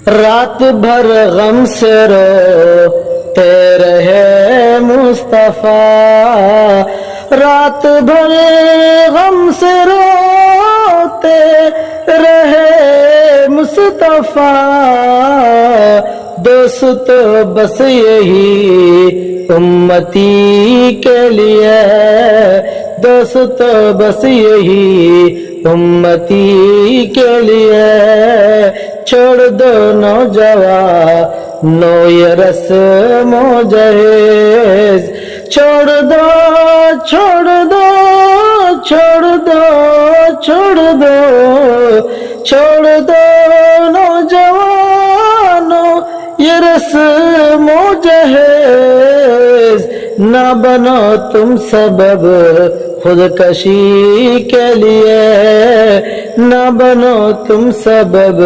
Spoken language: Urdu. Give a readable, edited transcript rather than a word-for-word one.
رات بھر غم سے روتے رہے مصطفیٰ، رات بھر غم سے روتے رہے مصطفیٰ، دوست بس یہی امتی کے لیے، دوست بس یہی امتی کے لیے، چھوڑ دو نوجوانو یہ رسم و جہیز، چھوڑ دو چھوڑ دو چھوڑ دو چھوڑ دو چھوڑ دو نوجوانو یہ رسم و جہیز، نہ بنو تم سبب خودکشی کے لیے، نہ بنو تم سبب